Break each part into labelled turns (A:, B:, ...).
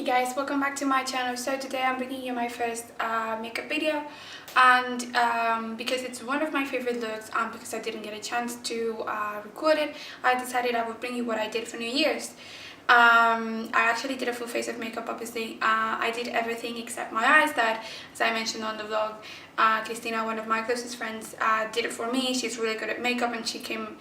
A: Hey guys, welcome back to my channel. So today I'm bringing you my first makeup video, and because it's one of my favorite looks and because I didn't get a chance to record it, I decided I would bring you what I did for New Year's. I actually did a full face of makeup. Obviously I did everything except my eyes, that, as I mentioned on the vlog, Christina, one of my closest friends, did it for me. She's really good at makeup and she came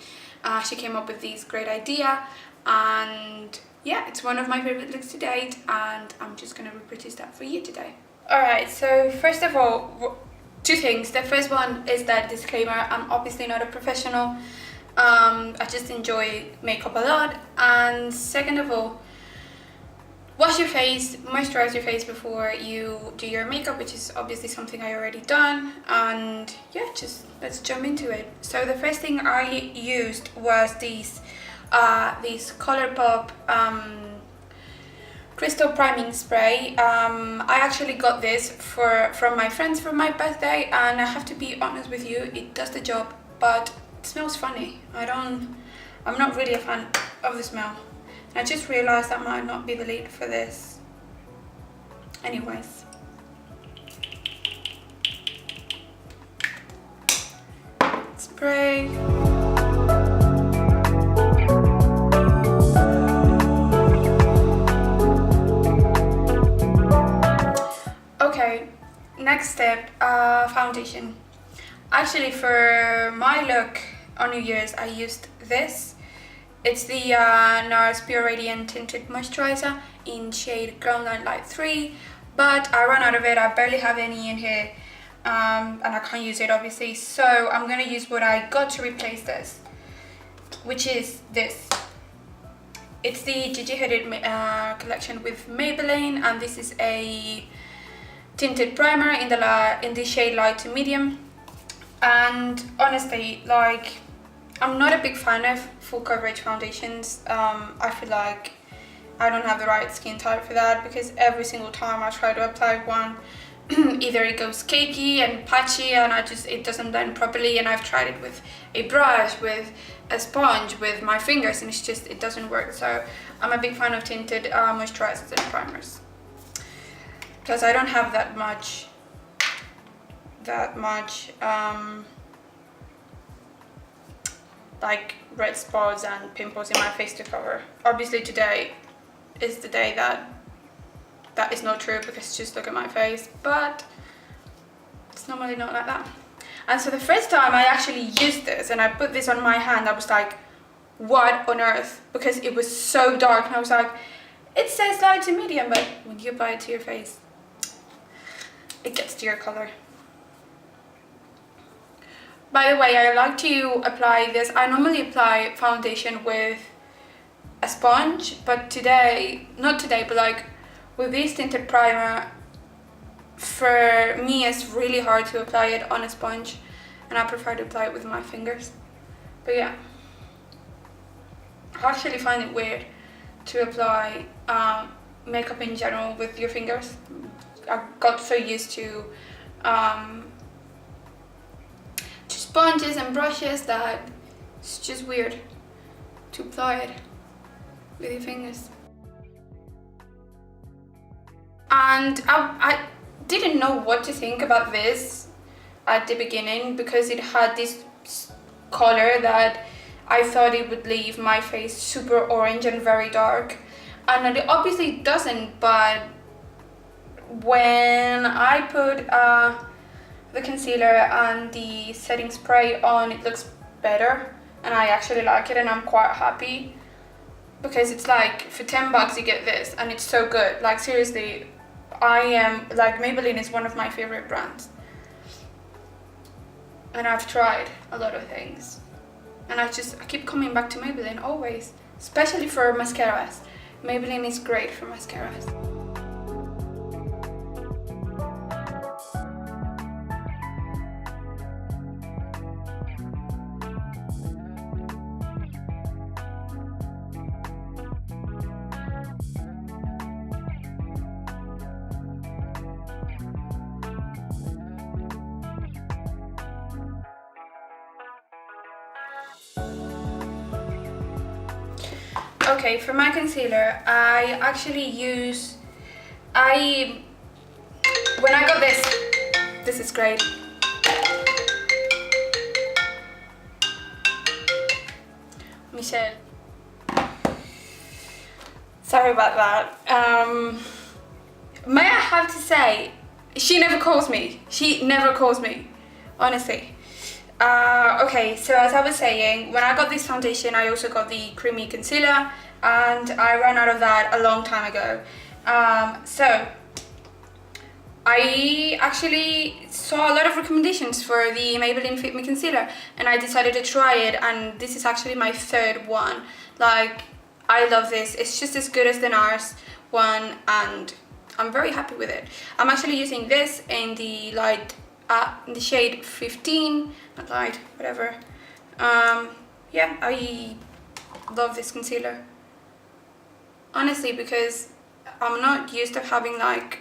A: up with this great idea, and yeah, it's one of my favorite looks to date, and I'm just gonna reproduce that for you today. Alright, so first of all, two things. The first one is that disclaimer: I'm obviously not a professional. I just enjoy makeup a lot. And second of all, wash your face, moisturize your face before you do your makeup, which is obviously something I already done. And yeah, just let's jump into it. So the first thing I used was these Colourpop crystal priming spray. I actually got this from my friends for my birthday, and I have to be honest with you, it does the job, but it smells funny. I'm not really a fan of the smell. I just realized that might not be the lead for this. Anyways, spray. Next step, foundation. Actually, for my look on New Year's, I used this. It's the NARS Pure Radiant Tinted Moisturizer in shade Grwm Light 3, but I ran out of it. I barely have any in here, and I can't use it obviously, so I'm gonna use what I got to replace this, which is this. It's the Gigi Hadid collection with Maybelline, and this is a tinted primer in the shade light to medium. And honestly, like, I'm not a big fan of full coverage foundations. I feel like I don't have the right skin type for that, because every single time I try to apply one, either it goes cakey and patchy and it doesn't blend properly, and I've tried it with a brush, with a sponge, with my fingers, and it doesn't work. So I'm a big fan of tinted moisturizers and primers, because I don't have that much like red spots and pimples in my face to cover. Obviously today is the day that is not true, because just look at my face, but it's normally not like that. And so the first time I actually used this and I put this on my hand, I was like, what on earth? Because it was so dark, and I was like, it says light to medium, but when you apply it to your face, it gets to your color. By the way, I like to apply this. I normally apply foundation with a sponge, but but like with this tinted primer, for me it's really hard to apply it on a sponge, and I prefer to apply it with my fingers. But yeah, I actually find it weird to apply makeup in general with your fingers. I got so used to sponges and brushes that it's just weird to apply it with your fingers. And I didn't know what to think about this at the beginning, because it had this color that I thought it would leave my face super orange and very dark, and it obviously doesn't. But when I put the concealer and the setting spray on, it looks better, and I actually like it, and I'm quite happy, because it's like for 10 bucks you get this, and it's so good. Like, seriously, Maybelline is one of my favorite brands, and I've tried a lot of things, and I keep coming back to Maybelline always, especially for mascaras. Maybelline is great for mascaras. Okay, for my concealer, I actually use When I got this is great. Michelle. Sorry about that. May I have to say, she never calls me. She never calls me, honestly. Okay, so as I was saying, when I got this foundation, I also got the creamy concealer, and I ran out of that a long time ago. So I actually saw a lot of recommendations for the Maybelline Fit Me Concealer, and I decided to try it, and this is actually my third one. Like, I love this. It's just as good as the NARS one, and I'm very happy with it. I'm actually using this in the light, in the shade 15, not light, whatever. Yeah, I love this concealer. Honestly, because I'm not used to having like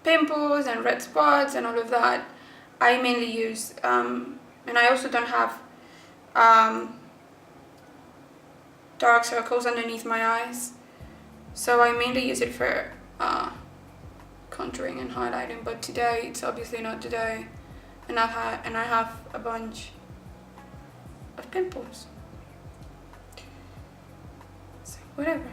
A: pimples and red spots and all of that. I mainly use, and I also don't have dark circles underneath my eyes, so I mainly use it for contouring and highlighting. But today it's obviously not today, and I have a bunch of pimples, so whatever.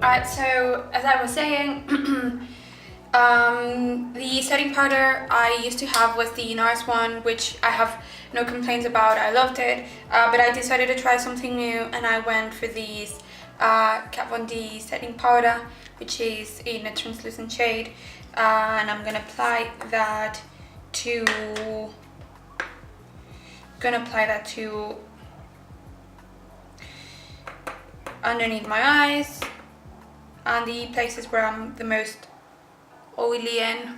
A: Alright, so as I was saying, the setting powder I used to have was the NARS one, which I have no complaints about. I loved it, but I decided to try something new, and I went for these Kat Von D setting powder, which is in a translucent shade, and I'm gonna apply that to underneath my eyes and the places where I'm the most oily in.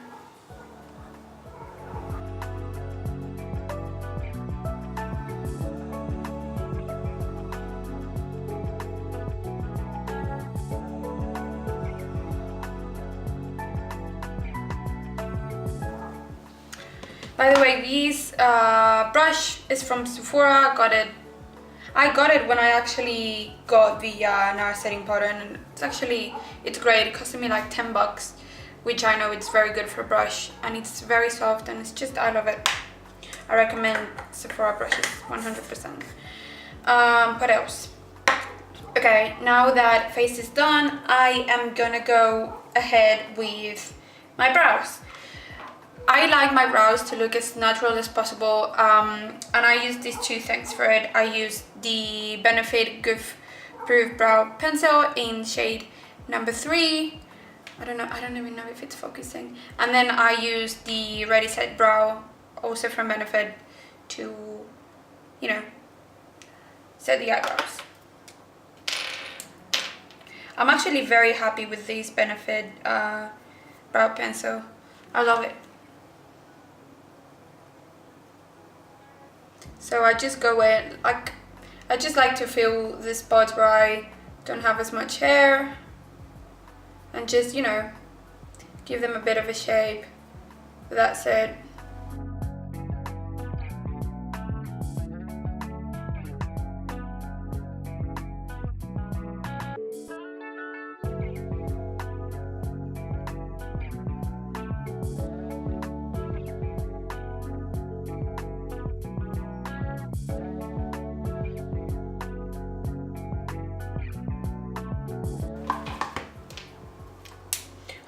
A: By the way, this brush is from Sephora. I got it when I actually got the NARS setting powder, and it's great. It costed me like 10 bucks, which I know it's very good for a brush, and it's very soft, and I love it. I recommend Sephora brushes 100%. What else? Okay, now that face is done, I am gonna go ahead with my brows. I like my brows to look as natural as possible, and I use these two things for it. I use the Benefit Goof Proof Brow Pencil in shade number 3. I don't even know if it's focusing. And then I use the Ready Set Brow, also from Benefit, to, you know, set the eyebrows. I'm actually very happy with this Benefit brow pencil. I love it. So I just go in, I just like to fill the spots where I don't have as much hair, and just, you know, give them a bit of a shape. That's it.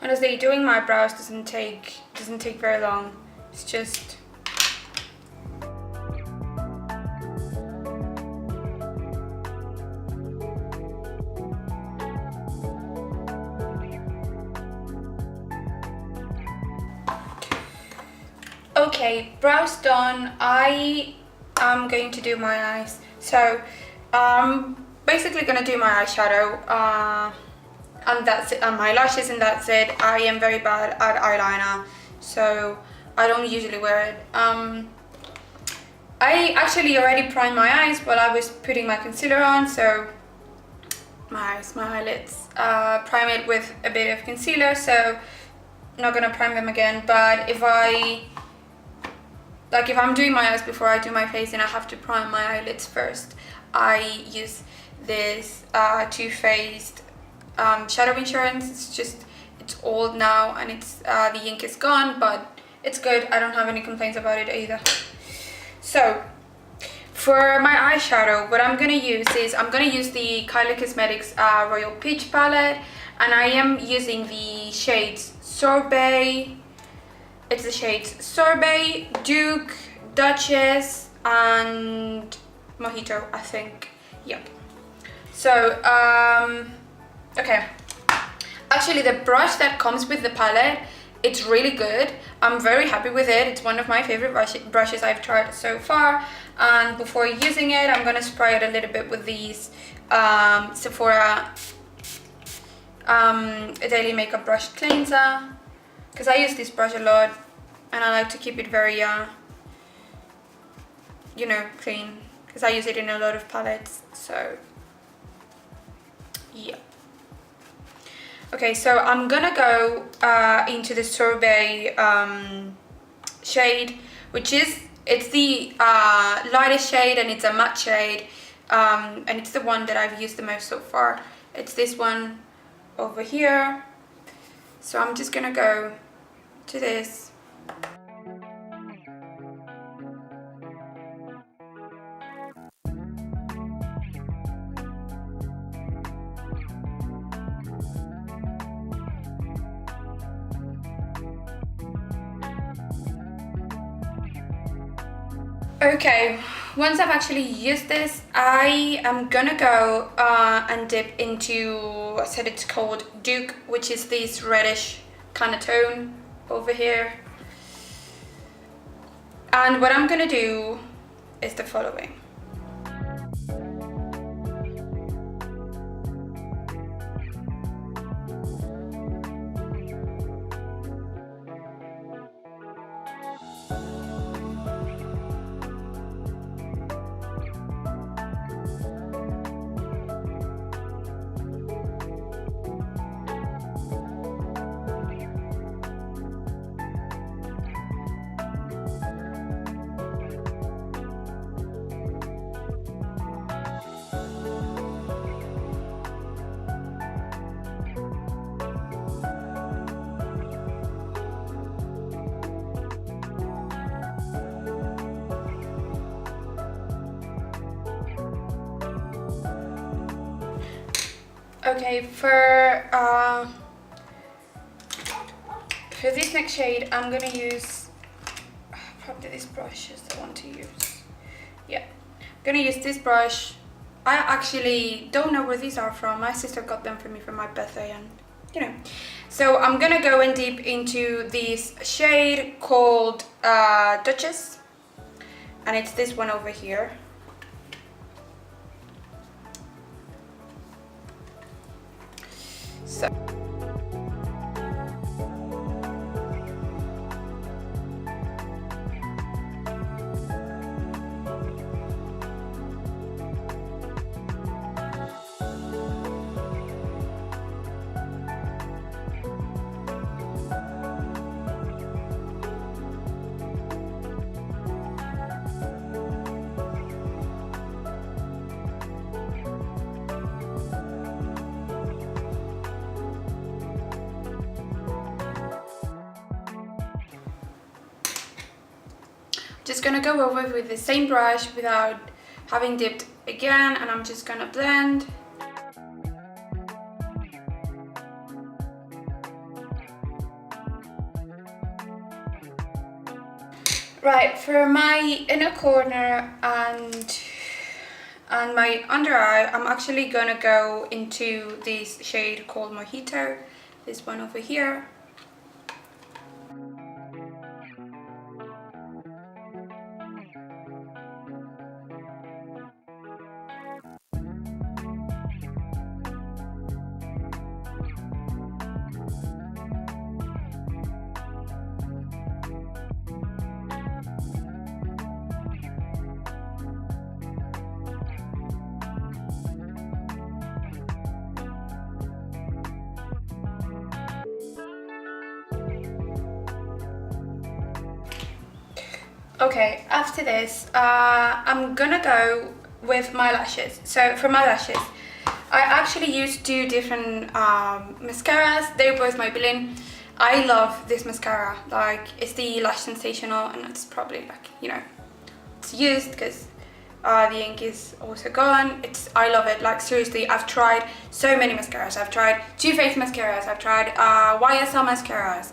A: Honestly, doing my brows doesn't take very long. It's just Okay, brows done. I am going to do my eyes. So I'm basically gonna do my eyeshadow, and that's it, and my lashes, and that's it. I am very bad at eyeliner, so I don't usually wear it. I actually already primed my eyes while I was putting my concealer on, so my eyes, my eyelids, prime it with a bit of concealer, so I'm not gonna prime them again. But if I'm doing my eyes before I do my face and I have to prime my eyelids first, I use this Too Faced Shadow Insurance. It's old now, and it's the ink is gone, but it's good. I don't have any complaints about it either. So for my eyeshadow, what I'm gonna use is I'm gonna use the Kylie Cosmetics Royal Peach palette, and I am using the shades Sorbet. It's the shades Sorbet, Duke, Duchess, and Mojito, I think. Yep. So okay. Actually, the brush that comes with the palette, it's really good. I'm very happy with it. It's one of my favorite brushes I've tried so far. And before using it, I'm gonna spray it a little bit with these Sephora Daily Makeup Brush Cleanser, because I use this brush a lot and I like to keep it very you know, clean, because I use it in a lot of palettes. So yeah. Okay, so I'm gonna go into the Sorbet shade, which it's the lightest shade, and it's a matte shade, and it's the one that I've used the most so far. It's this one over here. So I'm just gonna go to this. Okay, once I've actually used this, I am gonna go and dip into, I said it's called Duke, which is this reddish kind of tone over here. And what I'm gonna do is the following. Okay, for this next shade, I'm gonna use probably this brush is the one to use. Yeah, I'm gonna use this brush. I actually don't know where these are from. My sister got them for me for my birthday, and you know. So I'm gonna go and dip into this shade called Duchess, and it's this one over here. So just gonna go over with the same brush without having dipped again, and I'm just gonna blend. Right, for my inner corner and my under eye, I'm actually gonna go into this shade called Mojito, this one over here. Okay, after this, I'm gonna go with my lashes. So for my lashes, I actually use two different mascaras. They're both Maybelline. I love this mascara. Like, it's the Lash Sensational, and it's probably like, you know, it's used because the ink is also gone. I love it. Like, seriously, I've tried so many mascaras. I've tried Too Faced mascaras. I've tried YSL mascaras,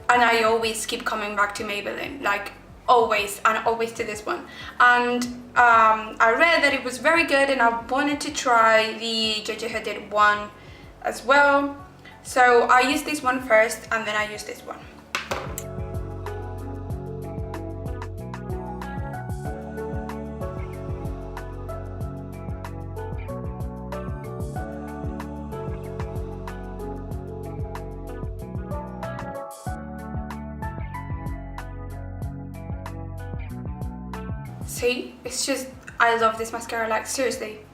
A: and I always keep coming back to Maybelline. Like, always, and always to this one. And I read that it was very good, and I wanted to try the Gigi Hadid one as well. So I used this one first, and then I used this one. See, it's just, I love this mascara, like, seriously.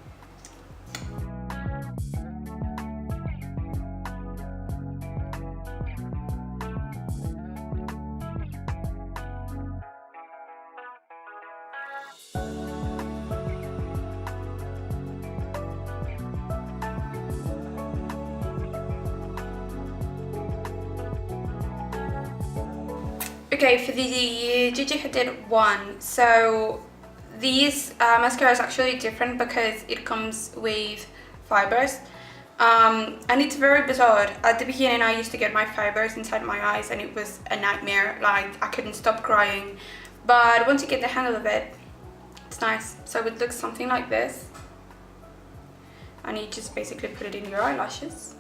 A: Okay, for the Gigi Hadid one, so these mascara is actually different because it comes with fibers, and it's very bizarre. At the beginning, I used to get my fibers inside my eyes, and it was a nightmare. Like, I couldn't stop crying. But once you get the handle of it, it's nice. So it looks something like this, and you just basically put it in your eyelashes,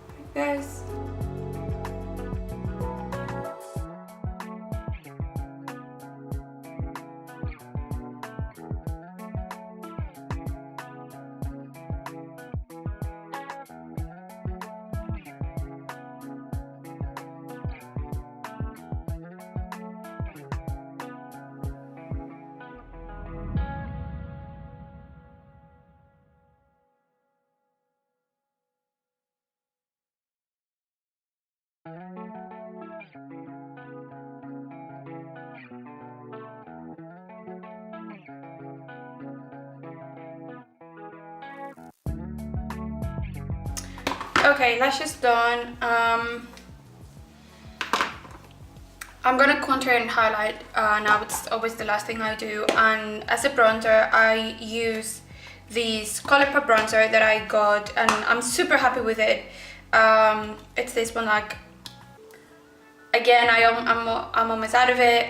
A: like this. Okay, lashes done. I'm gonna contour and highlight now. It's always the last thing I do. And as a bronzer, I use this Colourpop bronzer that I got, and I'm super happy with it. It's this one. Like, again, I'm almost out of it,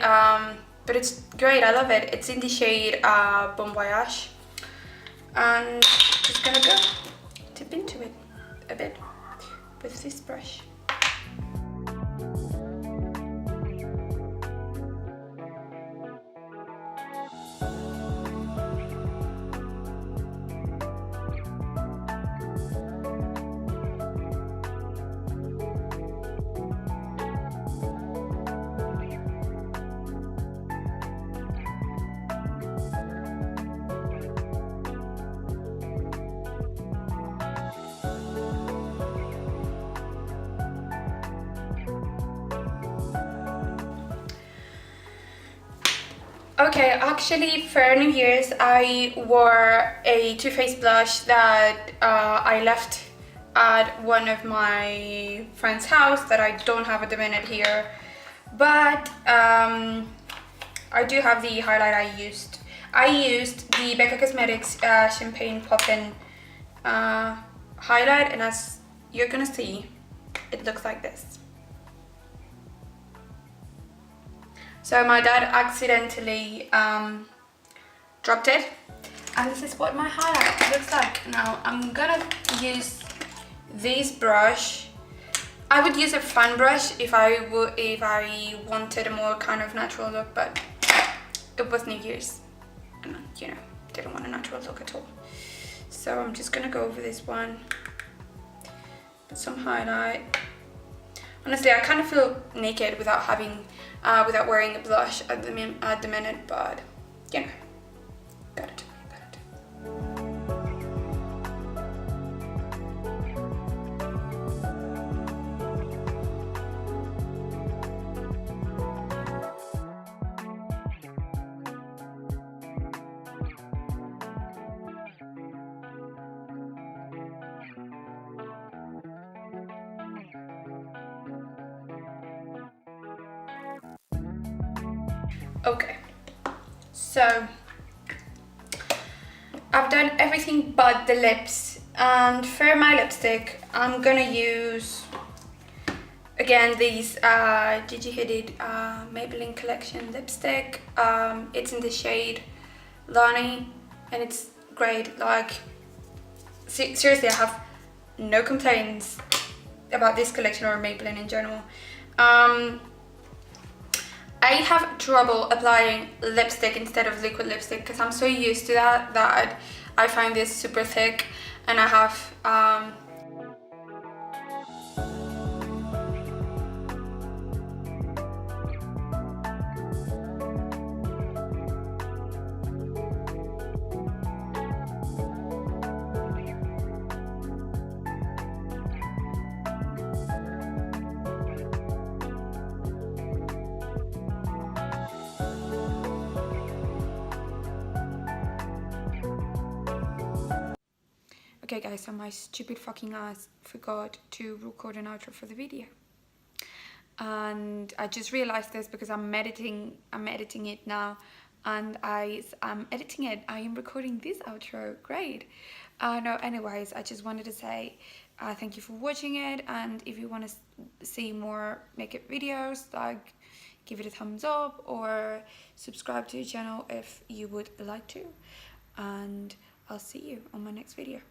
A: but it's great. I love it. It's in the shade Bon Voyage, and just gonna go dip into it a bit with this brush. Okay, actually for New Year's I wore a Too Faced blush that I left at one of my friend's house that I don't have at the minute here, but I do have the highlight I used. I used the Becca Cosmetics Champagne Poppin' highlight, and as you're gonna see, it looks like this. So my dad accidentally dropped it, and this is what my highlight looks like. Now I'm gonna use this brush. I would use a fan brush if I wanted a more kind of natural look, but it was New Year's, and you know, didn't want a natural look at all. So I'm just gonna go over this one, put some highlight. Honestly, I kind of feel naked without wearing a blush at the minute, but you know, gotta do. Okay, so I've done everything but the lips, and for my lipstick I'm gonna use again these Gigi Hadid Maybelline Collection lipstick. It's in the shade Lani and it's great. Like seriously, I have no complaints about this collection or Maybelline in general. I have trouble applying lipstick instead of liquid lipstick because I'm so used to that I find this super thick, and I have okay guys, so my stupid fucking ass forgot to record an outro for the video. And I just realized this because I'm editing it now, and I'm editing it, I am recording this outro. Great. No, anyways, I just wanted to say thank you for watching it, and if you want to see more makeup videos, like give it a thumbs up or subscribe to the channel if you would like to, and I'll see you on my next video.